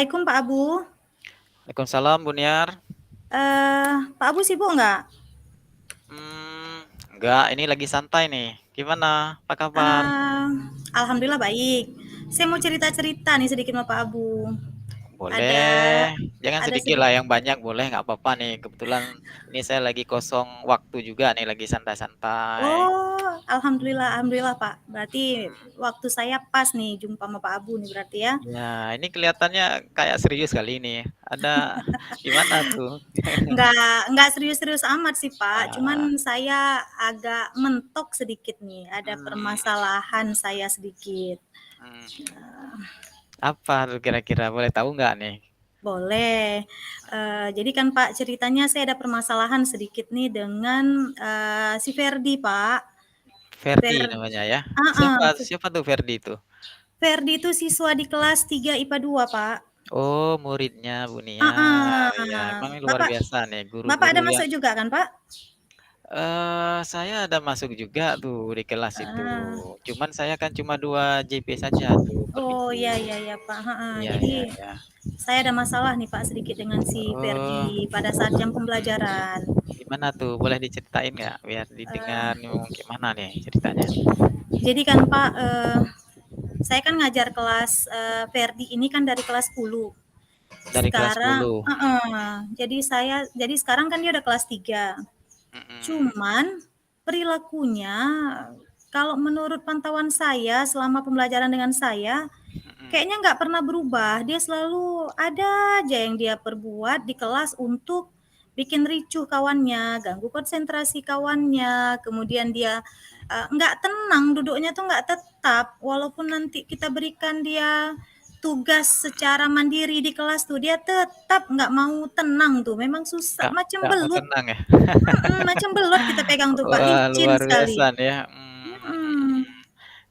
Assalamualaikum Pak Abu. Waalaikumsalam, Buniar. Pak Abu sibuk nggak? Hmm, enggak, ini lagi santai nih. Gimana? Apa kabar? Eh, Alhamdulillah baik. Saya mau cerita-cerita nih sedikit sama Pak Abu. Ada Boleh. Jangan ada sedikit lah, sedikit. yang banyak boleh, nggak apa-apa nih. Kebetulan ini saya lagi kosong waktu juga nih, lagi santai-santai. Oh, alhamdulillah, alhamdulillah Pak. Berarti Hmm, waktu saya pas nih jumpa sama Pak Abu nih berarti ya. ya, ini kelihatannya kayak serius kali ini. Ada gimana tuh? Nggak serius-serius amat sih Pak. Ah, Cuman saya agak mentok sedikit nih. Ada hmm, permasalahan saya sedikit. hmm. Apa tuh kira-kira? Boleh tahu nggak nih? Boleh. Jadi kan Pak, ceritanya saya ada permasalahan sedikit nih dengan, si Ferdi, Pak. Ferdi Fer namanya ya. heeh, Siapa siapa tuh Ferdi itu? Ferdi itu siswa di kelas 3 IPA 2, Pak. Oh, muridnya Buniar. Ya, Heeh. emang luar Bapak biasa nih Bapak guru-guru ada yang masuk juga kan, Pak? saya ada masuk juga tuh di kelas itu. Heeh. Cuman saya kan cuma 2 JP saja tuh per Oh, minggu. iya iya iya, Pak, heeh. Iya Jadi iya iya. saya ada masalah nih, Pak, sedikit dengan si Oh, Ferdi pada saat jam pembelajaran. gimana tuh? Boleh diceritain nggak? Biar didengar Eee, nih gimana nih ceritanya? jadi kan, Pak, saya kan ngajar kelas, Ferdi ini kan dari kelas 10. Dari kelas Sekarang 10. heeh, jadi sekarang kan dia udah kelas 3. Mhm, Cuman perilakunya kalau menurut pantauan saya selama pembelajaran dengan saya, mhm. kayaknya nggak pernah berubah. Dia selalu ada aja yang dia perbuat di kelas untuk bikin ricuh kawannya, ganggu konsentrasi kawannya, kemudian dia, nggak tenang, duduknya tuh nggak tetap, walaupun nanti kita berikan dia tugas secara mandiri di kelas tuh, dia tetap nggak mau tenang tuh, memang susah, macam Nggak mau belut, tenang ya? macam belot kita pegang tuh Pak, Wah, licin luar biasa sekali. nih ya. Mhm,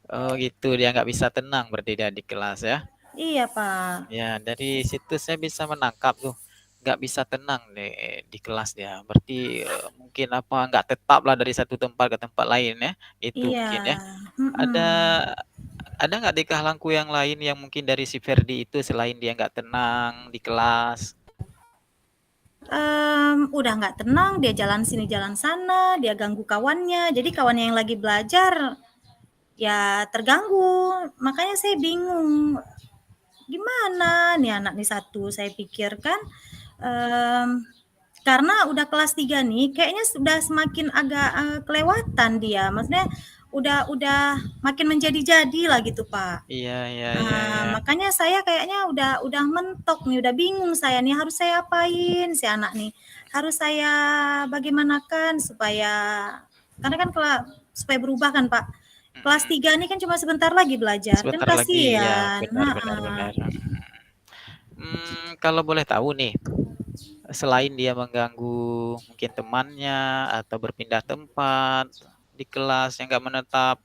Oh gitu, dia nggak bisa tenang berarti dia di kelas ya? iya Pak, Ya, dari situ saya bisa menangkap tuh, nggak bisa tenang deh di kelas dia. Berarti, mungkin apa, nggak tetap lah dari satu tempat ke tempat lain ya, itu iya, mungkin ya. Ada mhm. ada nggak tingkah laku yang lain yang mungkin dari si Ferdi itu selain dia nggak tenang di kelas? Udah nggak tenang, dia jalan sini jalan sana, dia ganggu kawannya, jadi kawannya yang lagi belajar, ya terganggu. Makanya saya bingung, gimana nih anak nih satu, saya pikir kan, mmm, karena udah kelas 3 nih, kayaknya sudah semakin agak, kelewatan dia, maksudnya udah makin menjadi-jadi lah gitu, Pak. Iya iya iya iya. Makanya saya kayaknya udah mentok nih, udah bingung saya nih harus saya apain si anak nih, harus saya bagimanakan supaya karena kan supaya berubah kan, Pak. Kelas Mhm. 3 ini kan cuma sebentar lagi belajar, kan Sebentar lagi, ya kasihan, benar benar heeh. benar. Kalau boleh tahu nih, selain dia mengganggu mungkin temannya atau berpindah tempat di kelas yang nggak menetap,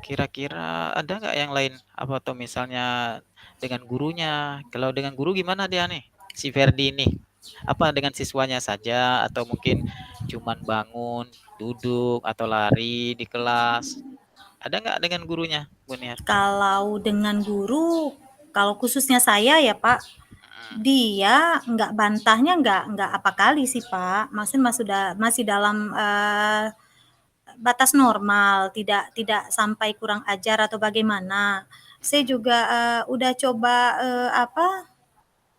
kira-kira ada nggak yang lain? Apa tuh misalnya dengan gurunya? Kalau dengan guru gimana dia nih, si Ferdi ini? Apa dengan siswanya saja atau mungkin cuman bangun, duduk, atau lari di kelas? Ada nggak dengan gurunya, Buniar? Kalau dengan guru, kalau khususnya saya ya, Pak, Mhm, dia nggak bantahnya nggak apa kali sih, Pak. Maksudnya masih dalam, batas normal, tidak tidak sampai kurang ajar atau bagaimana. Saya mhm, juga, udah coba,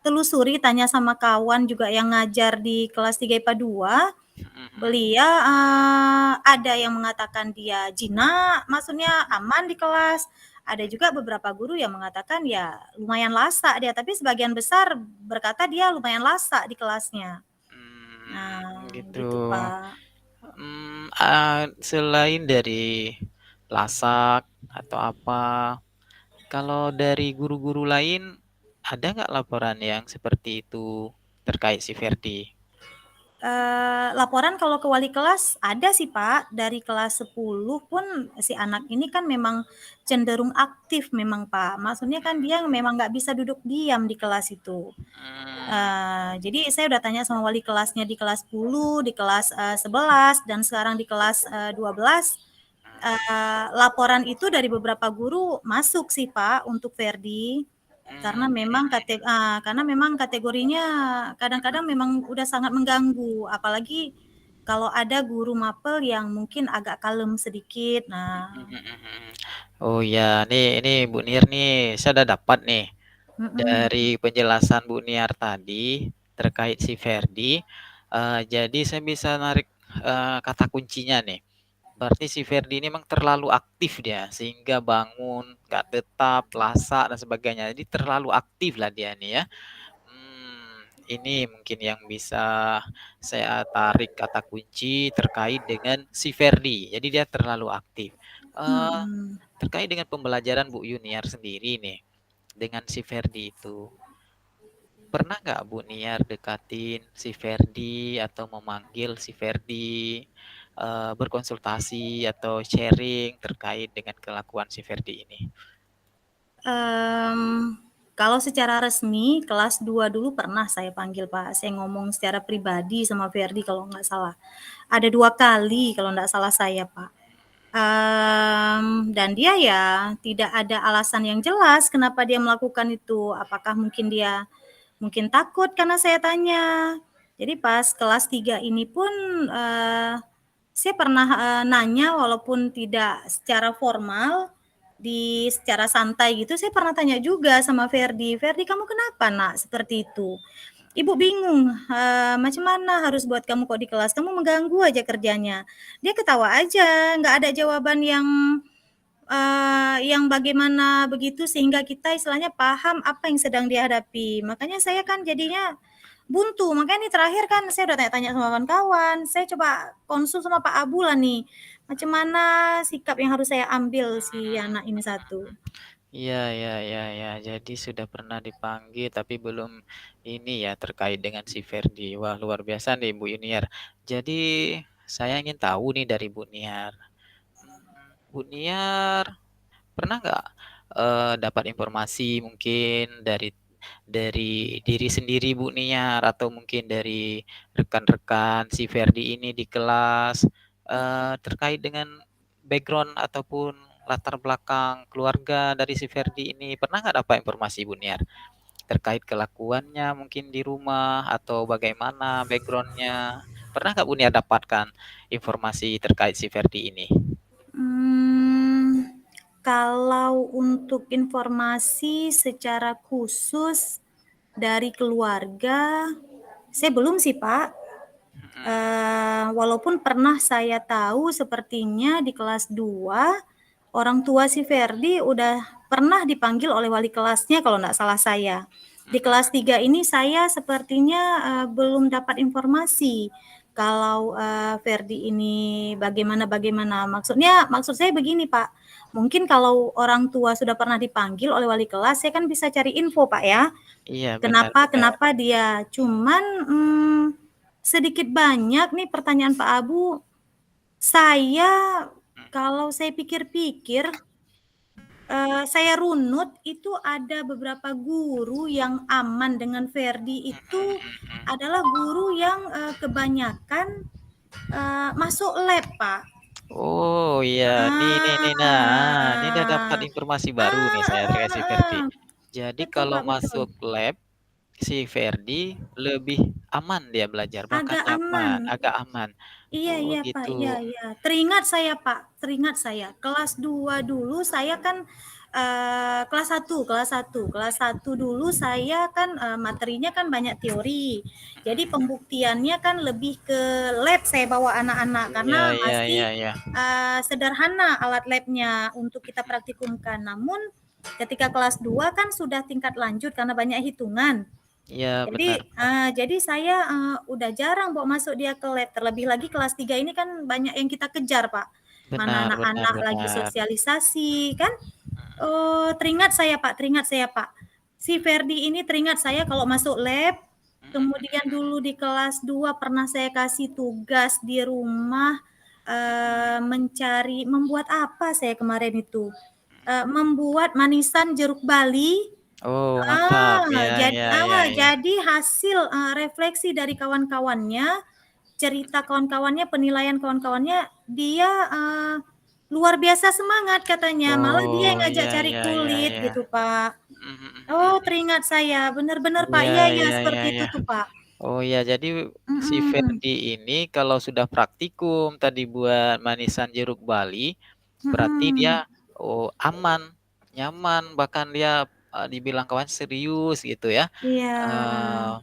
telusuri tanya sama kawan juga yang ngajar di kelas 3 IPA 2, mhm mhm. beliau, ada yang mengatakan dia jinak, maksudnya aman di kelas, ada juga beberapa guru yang mengatakan ya lumayan lasa dia, tapi sebagian besar berkata dia lumayan lasa di kelasnya. Nah, Gitu. gitu, Pak. Selain dari Lasak atau apa, kalau dari guru-guru lain, ada nggak laporan yang seperti itu terkait si Ferdi? Laporan kalau ke wali kelas ada sih, Pak, dari kelas 10 pun si anak ini kan memang cenderung aktif memang, Pak. Maksudnya kan dia memang nggak bisa duduk diam di kelas itu. Mmm, Jadi saya udah tanya sama wali kelasnya di kelas 10, di kelas, 11, dan sekarang di kelas, 12, laporan itu dari beberapa guru masuk sih, Pak, untuk Ferdi. Karena Mmm, memang karena memang kategorinya kadang-kadang memang udah sangat mengganggu, apalagi kalau ada guru mapel yang mungkin agak kalem sedikit. mhm Nah, mhm mhm. Oh ya, ini Bu Niar nih, saya udah dapat nih, mhm, dari penjelasan Bu Niar tadi, terkait si Ferdi, jadi saya bisa narik, kata kuncinya nih. Berarti si Ferdi ini memang terlalu aktif dia, sehingga bangun nggak tetap, lasak dan sebagainya. Jadi terlalu aktif lah dia nih ya. Ini mungkin yang bisa saya tarik kata kunci terkait dengan si Ferdi. Jadi dia terlalu aktif. Eee, mhm. Terkait dengan pembelajaran Bu Yuniar sendiri nih, dengan si Ferdi itu, pernah nggak Bu Niar dekatin si Ferdi atau memanggil si Ferdi, berkonsultasi atau sharing terkait dengan kelakuan si Ferdi ini? Mmm, kalau secara resmi kelas 2 dulu pernah saya panggil, Pak. Saya ngomong secara pribadi sama Ferdi kalau nggak salah. Ada 2 kali kalau nggak salah saya, Pak. Dan dia ya tidak ada alasan yang jelas kenapa dia melakukan itu. Apakah mungkin dia mungkin takut karena saya tanya. Jadi pas kelas 3 ini pun, saya pernah, nanya walaupun tidak secara formal, secara santai gitu, saya pernah tanya juga sama Ferdi, "Ferdi kamu kenapa Nak seperti itu?" Ibu bingung, "Macam mana harus buat kamu kok di kelas, kamu mengganggu aja kerjanya." Dia ketawa aja, nggak ada jawaban yang bagaimana begitu sehingga kita istilahnya paham apa yang sedang dihadapi. Makanya saya kan jadinya buntu, makanya nih terakhir kan saya udah tanya-tanya sama kawan-kawan, saya coba konsul sama Pak Abu lah nih, macam mana sikap yang harus saya ambil si anak ini satu. Iya iya iya iya. Jadi sudah pernah dipanggil tapi belum ini ya, terkait dengan si Ferdi. Wah, luar biasa nih Bu Yuniar. Jadi saya ingin tahu nih dari Bu Niar, Bu Niar pernah nggak, dapat informasi mungkin dari diri sendiri Bu Niar atau mungkin dari rekan-rekan si Ferdi ini di kelas, terkait dengan background ataupun latar belakang keluarga dari si Ferdi ini, pernah nggak dapat informasi Bu Niar? Terkait kelakuannya mungkin di rumah atau bagaimana background-nya, pernah nggak Bu Niar dapatkan informasi terkait si Ferdi ini? Mmm, kalau untuk informasi secara khusus dari keluarga, saya belum sih, Pak. Mhm, Walaupun pernah saya tahu sepertinya di kelas 2 orang tua si Ferdi udah pernah dipanggil oleh wali kelasnya kalau nggak salah saya. Di kelas 3 ini saya sepertinya, belum dapat informasi kalau, Ferdi ini bagaimana. Maksud saya begini, Pak, mungkin kalau orang tua sudah pernah dipanggil oleh wali kelas, saya kan bisa cari info, Pak, ya. iya benar Kenapa benar. kenapa dia cuman, sedikit banyak nih pertanyaan Pak Abu, saya kalau saya pikir-pikir, saya runut itu ada beberapa guru yang aman dengan Ferdi itu adalah guru yang, kebanyakan, masuk lab, Pak. Oh iya, nih, nah, ini udah dapat Ah, informasi baru nih saya terkait si Ferdi. heeh. Jadi Betul, kalau Pak, betul. masuk lab, si Ferdi lebih aman dia belajar, bahkan Agak aman. nyaman, agak aman. Iya Oh iya, Pak, gitu, iya iya. Teringat saya, Pak, teringat saya. Kelas 2 dulu saya kan, kelas satu dulu saya kan, materinya kan banyak teori. Jadi pembuktiannya kan lebih ke lab saya bawa anak-anak iya karena iya masih, iya iya. sederhana alat labnya untuk kita praktikumkan. Namun ketika kelas 2 kan sudah tingkat lanjut karena banyak hitungan. Iya benar, Jadi saya, udah jarang bawa masuk dia ke lab, terlebih lagi kelas 3 ini kan banyak yang kita kejar, Pak. Mana benar benar anak-anak lagi benar. sosialisasi kan, teringat saya, Pak. Si Ferdi ini teringat saya kalau masuk lab, kemudian dulu di kelas 2 pernah saya kasih tugas di rumah, membuat apa saya kemarin itu, membuat manisan jeruk bali. Oh mantap, ya ya ya ya. Jadi hasil, refleksi dari kawan-kawannya, cerita kawan-kawannya, penilaian kawan-kawannya, dia, luar biasa semangat katanya, malah dia yang Oh, ngajak iya cari iya iya kulit iya. gitu, Pak. Mhm mhm mhm Oh, mhm. teringat saya, bener bener, Pak, Iya iya iya, iya iya seperti itu iya. tuh, Pak. Oh ya, jadi si Mhm, Ferdi ini kalau sudah praktikum tadi buat manisan jeruk bali, berarti dia, mhm. oh aman, nyaman, bahkan dia, dibilang kawan serius gitu ya. Iya, Eee,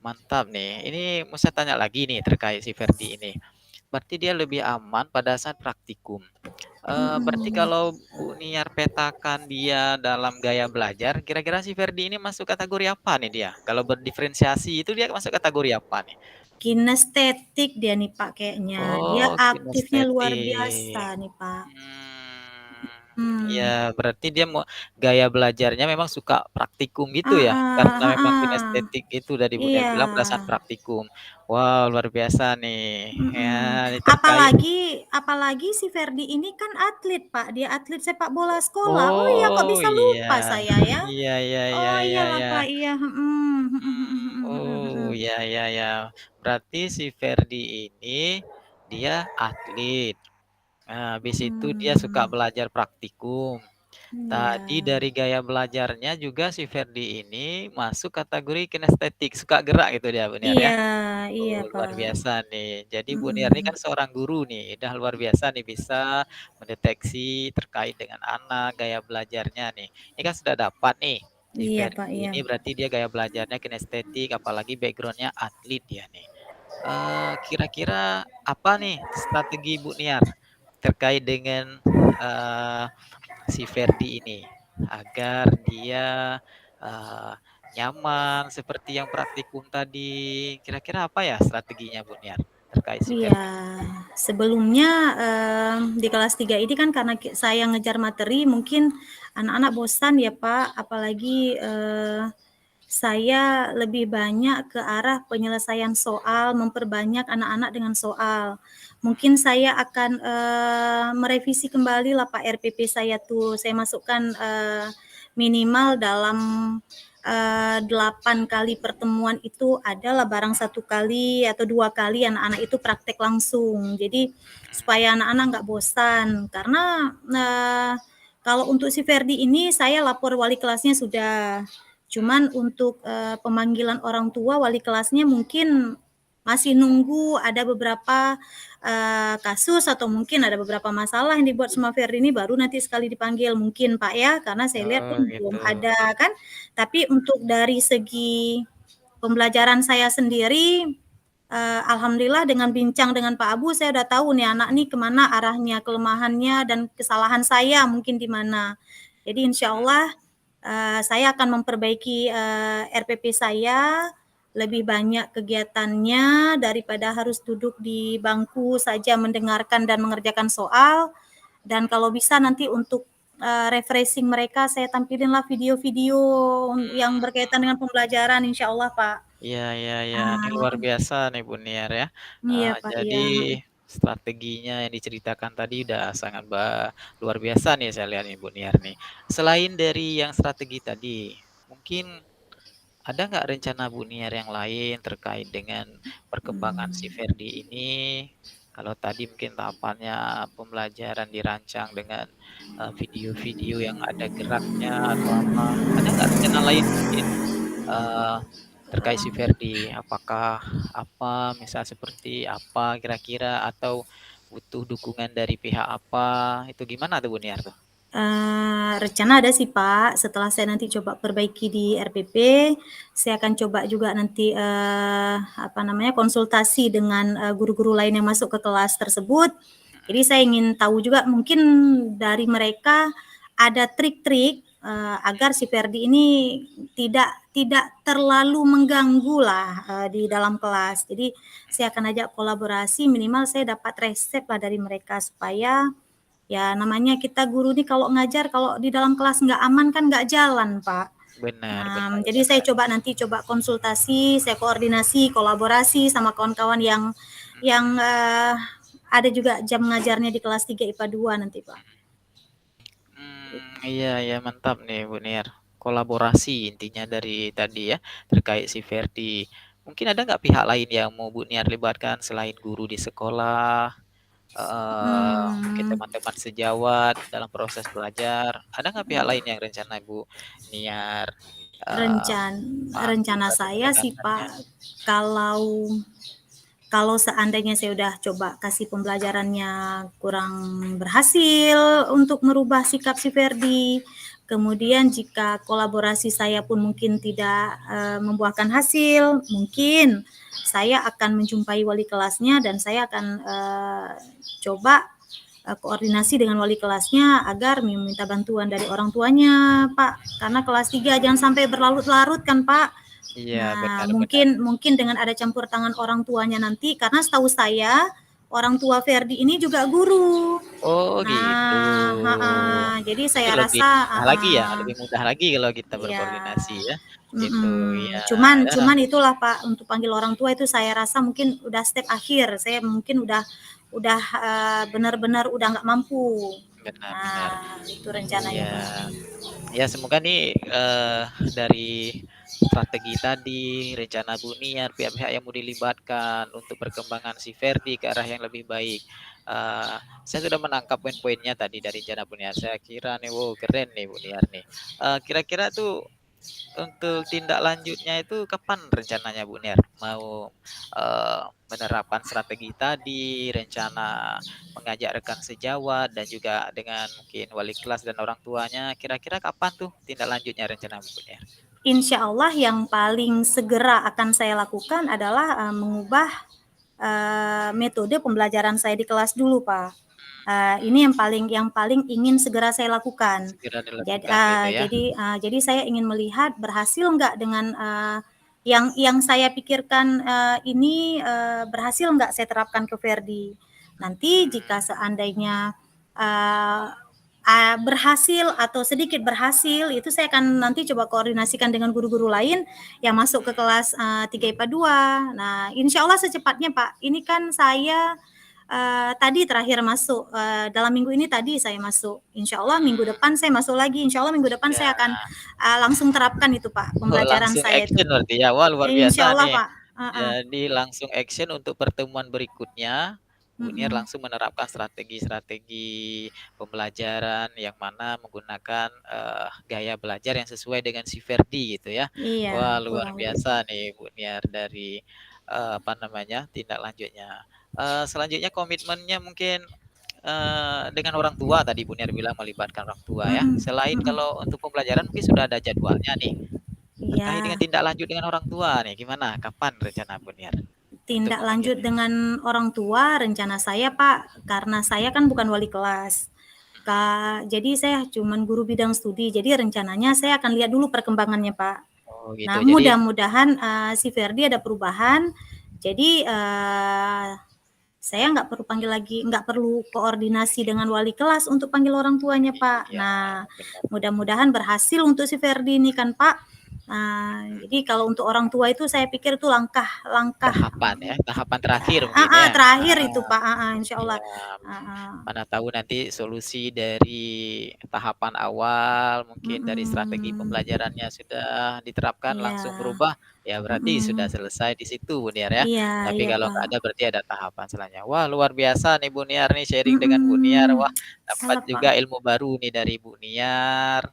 Mantap nih. Ini mau saya tanya lagi nih terkait si Ferdi ini. Berarti dia lebih aman pada saat praktikum. Berarti mhm. kalau Bu Niar petakan dia dalam gaya belajar, kira-kira si Ferdi ini masuk kategori apa nih dia? Kalau berdiferensiasi itu dia masuk kategori apa nih? Kinestetik dia nih, Pak, kayaknya. Dia Oh, aktifnya luar biasa kinestetik. nih, Pak. Ya Mmm. berarti dia mau gaya belajarnya memang suka praktikum gitu ya? Heeh Karena memang heeh. kinestetik itu tadi Bu Niar Iya. bilang pada saat praktikum. Wow, luar biasa nih. Ya, Mhm. ini terkait Apalagi apalagi si Ferdi ini kan atlet, Pak, dia atlet sepak bola sekolah. Oh iya, kok oh, bisa iya. lupa saya ya? Iya iya iya Oh iya iyalah, iya. Pak, iya, mhm mhm mhm mhm mhm Oh, mhm. ya ya ya. Berarti si Ferdi ini dia atlet. Nah, habis itu dia suka Mmm, belajar praktikum. iya. Tadi dari gaya belajarnya juga si Ferdi ini masuk kategori kinestetik, suka gerak gitu dia, Bu Niar ya? Iya iya, Oh, luar Pak. biasa nih. Jadi Bu Niar ini Mhm. kan seorang guru nih, udah luar biasa nih bisa mendeteksi terkait dengan anak, gaya belajarnya nih. Ini kan sudah dapat nih, si Iya, Pak, Ferdi iya. ini berarti dia gaya belajarnya kinestetik, apalagi backgroundnya atlet dia nih. Kira-kira apa nih strategi Bu Niar terkait dengan, eee, si Ferdi ini, agar dia, eee, nyaman seperti yang praktikum tadi, kira-kira apa ya strateginya Bu Niar terkait si Iya, Ferdi? sebelumnya, di kelas 3 ini kan karena saya ngejar materi mungkin anak-anak bosan ya, Pak, apalagi, saya lebih banyak ke arah penyelesaian soal, memperbanyak anak-anak dengan soal. Mungkin saya akan, merevisi kembali lah Pak RPP saya tuh, saya masukkan, minimal dalam, 8 kali pertemuan itu adalah barang 1 kali atau 2 kali anak-anak itu praktek langsung. Jadi supaya anak-anak nggak bosan, karena, kalau untuk si Ferdi ini saya lapor wali kelasnya sudah. Cuman untuk, pemanggilan orang tua, wali kelasnya mungkin masih nunggu ada beberapa, kasus atau mungkin ada beberapa masalah yang dibuat sama Ferdi ini baru nanti sekali dipanggil mungkin, Pak, ya, karena saya lihat Oh pun gitu. belum ada kan. Tapi untuk dari segi pembelajaran saya sendiri, alhamdulillah dengan bincang dengan Pak Abu saya udah tahu nih anak nih kemana arahnya, kelemahannya dan kesalahan saya mungkin di mana. Jadi insya Allah saya akan memperbaiki, RPP saya, lebih banyak kegiatannya daripada harus duduk di bangku saja mendengarkan dan mengerjakan soal, dan kalau bisa nanti untuk, refreshing mereka saya tampilinlah video-video yang berkaitan dengan pembelajaran insyaallah, Pak. Iya iya iya, ini luar Ah, biasa nih Bu Niar ya. iya, Pak, Jadi iya, strateginya yang diceritakan tadi udah sangat luar biasa nih saya lihat nih Bu Niar nih. Selain dari yang strategi tadi, mungkin ada nggak rencana Bu Niar yang lain terkait dengan perkembangan si mmm. Ferdi ini? Kalau tadi mungkin tahapannya pembelajaran dirancang dengan, video-video yang ada geraknya atau apa, ada nggak rencana lain mungkin, eee, terkait si Ferdi? Apakah apa, misal seperti apa kira-kira atau butuh dukungan dari pihak apa, itu gimana tuh Bu Niar tuh? Rencana ada sih, Pak, setelah saya nanti coba perbaiki di RPP, saya akan coba juga nanti, apa namanya, konsultasi dengan, guru-guru lain yang masuk ke kelas tersebut. Jadi saya ingin tahu juga mungkin dari mereka ada trik-trik, agar si Ferdi ini tidak tidak terlalu mengganggulah, di dalam kelas. Jadi saya akan ajak kolaborasi, minimal saya dapat resep lah dari mereka supaya ya namanya kita guru nih kalau ngajar kalau di dalam kelas nggak aman kan nggak jalan, Pak. Benar benar Jadi saya benar. coba nanti coba konsultasi, saya koordinasi, kolaborasi sama kawan-kawan yang, ada juga jam ngajarnya di kelas 3 IPA 2 nanti, Pak. Iya iya mantap nih Bu Niar. Kolaborasi intinya dari tadi ya, terkait si Ferdi. Mungkin ada nggak pihak lain yang mau Bu Niar libatkan selain guru di sekolah? mungkin Mmm, teman-teman sejawat dalam proses belajar. Ada nggak pihak lain yang rencana Ibu niar, eee, rencan panggil rencana atau saya sih, mendengarkannya? Pak, kalau kalau seandainya saya udah coba kasih pembelajarannya kurang berhasil untuk merubah sikap si Ferdi, kemudian jika kolaborasi saya pun mungkin tidak, membuahkan hasil, mungkin saya akan menjumpai wali kelasnya dan saya akan, coba, koordinasi dengan wali kelasnya agar meminta bantuan dari orang tuanya, Pak. Karena kelas 3 jangan sampai berlarut-larut kan, Pak. Iya, Nah, benar benar. mungkin mungkin dengan ada campur tangan orang tuanya nanti, karena setahu saya orang tua Ferdi ini juga guru. Oh gitu. Nah, heeh, jadi Ini saya lebih rasa mudah lagi ya, heeh, lebih mudah lagi kalau kita iya, berkoordinasi ya, gitu. Iya, cuman ya, cuman itulah Pak, untuk panggil orang tua itu saya rasa mungkin udah step akhir, saya mungkin udah, benar-benar udah nggak mampu. benar benar. Nah, itu Iya. rencananya Pak. Ya semoga nih dari strategi tadi, rencana Bu Niar, pihak-pihak yang mau dilibatkan untuk perkembangan si Ferdi ke arah yang lebih baik. Saya sudah menangkap poin-poinnya tadi dari rencana Bu Niar. Saya kira nih, wow keren nih Bu Niar nih. Kira-kira tuh untuk tindak lanjutnya itu kapan rencananya Bu Niar? Mau menerapkan strategi tadi, rencana mengajak rekan sejawat dan juga dengan mungkin wali kelas dan orang tuanya. Kira-kira kapan tuh tindak lanjutnya rencana Bu Niar? Insya Allah yang paling segera akan saya lakukan adalah, mengubah, metode pembelajaran saya di kelas dulu, Pak. Ini yang paling ingin segera saya lakukan. Segera dilakukan gitu ya. Jadi saya ingin melihat berhasil nggak dengan, yang saya pikirkan, ini, berhasil nggak saya terapkan ke Ferdi. Nanti jika Hmm, seandainya, eee berhasil atau sedikit berhasil, itu saya akan nanti coba koordinasikan dengan guru-guru lain yang masuk ke kelas, 3 IPA 2. Nah, insya Allah secepatnya, Pak. Ini kan saya, tadi terakhir masuk, dalam minggu ini tadi saya masuk. Insya Allah minggu hmm, depan saya masuk lagi, insya Allah minggu depan ya. saya akan, langsung terapkan itu, Pak, Oh, pembelajaran langsung saya itu. action berarti ya. Wah, luar biasa Insya Allah, nih. Pak. Heeh, Jadi langsung action untuk pertemuan berikutnya, Bu Niar mhm. langsung menerapkan strategi-strategi pembelajaran yang mana menggunakan gaya belajar yang sesuai dengan si Ferdi gitu ya. Iya, Wah, luar kurang lebih. biasa nih Bu Niar dari apa namanya tindak lanjutnya. Selanjutnya komitmennya mungkin dengan orang tua tadi Bu Niar bilang melibatkan orang tua ya. Mhm, Selain mhm. kalau untuk pembelajaran mungkin sudah ada jadwalnya nih. Terkait dengan Iya. tindak lanjut dengan orang tua nih, gimana? Kapan rencana Bu Niar untuk Tindak lanjut memanggilnya? dengan orang tua rencana saya, Pak, karena saya kan bukan wali kelas. Jadi saya cuman guru bidang studi, jadi rencananya saya akan lihat dulu perkembangannya, Pak. Oh gitu. Nah, Jadi mudah-mudahan, si Ferdi ada perubahan, jadi, saya nggak perlu panggil lagi, nggak perlu koordinasi dengan wali kelas untuk panggil orang tuanya, Pak. iya Nah, benar. mudah-mudahan berhasil untuk si Ferdi ini kan, Pak. Nah, jadi kalau untuk orang tua itu saya pikir itu langkah-langkah Tahapan ya, tahapan terakhir mungkin ya. terakhir itu, Pak, insyaallah, Iya, heeh. mana tahu nanti solusi dari tahapan awal, mungkin dari strategi Mhm, pembelajarannya sudah diterapkan iya, langsung berubah, ya berarti sudah mhm, selesai di situ Bu Niar ya. iya Tapi iya, kalau nggak Pak, ada berarti ada tahapan selanjutnya. Wah luar biasa nih Bu Niar nih sharing dengan Bu Niar. mhm, Wah dapat salah, Pak, juga ilmu baru nih dari Bu Niar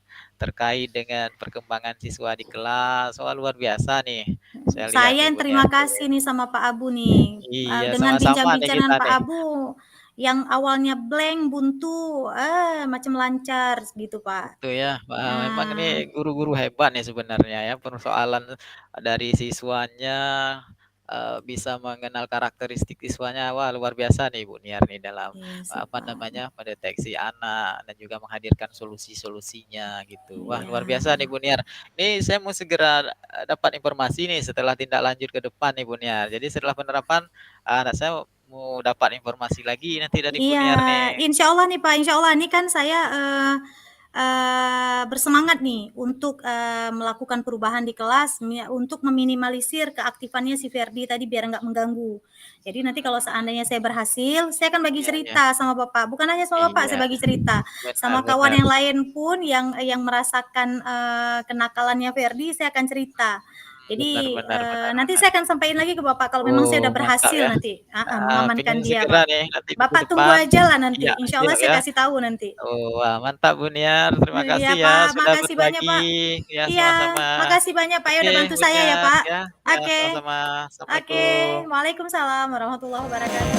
terkait dengan perkembangan siswa di kelas. Wah luar biasa nih. Saya lihat saya nih yang Bu Niar terima tuh. kasih nih sama Pak Abu nih, Iya dengan sama-sama nih bincang-bincang kita dengan Pak nih. Abu, yang awalnya blank, buntu, macam lancar gitu, Pak. Itu ya, wah memang ini Nah, guru-guru hebat nih sebenarnya ya, persoalan dari siswanya, bisa mengenal karakteristik siswanya, wah luar biasa nih Bu Niar nih dalam, iya sih, apa Pak, namanya, mendeteksi anak dan juga menghadirkan solusi-solusinya gitu. Wah iya. luar biasa nih Bu Niar. Nih saya mau segera, dapat informasi nih setelah tindak lanjut ke depan nih Bu Niar. Jadi setelah penerapan, anak saya mau dapat informasi lagi nanti dari Bu Iya, Niar nih. insya Allah nih, Pak, insya Allah. Ini kan saya, bersemangat nih untuk, melakukan perubahan di kelas untuk meminimalisir keaktifannya si Ferdi tadi biar nggak mengganggu. Jadi nanti kalau Mmm, seandainya saya berhasil, saya akan bagi iya iya. cerita sama Bapak, bukan hanya sama Bapak, Iya, saya bagi cerita. benar Sama kawan benar. yang lain pun yang merasakan, kenakalannya Ferdi, saya akan cerita. Jadi, Benar benar benar nanti benar. saya akan sampaiin lagi ke Bapak kalau memang saya Oh, udah mantap berhasil ya. nanti Pengen mengamankan dia, segera Pak. nih nanti minggu Bapak tunggu depan. ajalah Iya, nanti, insya Allah siap saya ya. kasih tahu nanti. Oh, wah mantap Bu Niar, terima Iya, kasih ya Pak, sudah makasih banyak, berbagi. Pak. Ya Iya, sama-sama. makasih banyak, Pak, ya Oke udah bantu Bu saya ya, Niar Pak. ya, ya Oke. sama-sama. Oke, Assalamualaikum. waalaikumsalam warahmatullahi wabarakatuh.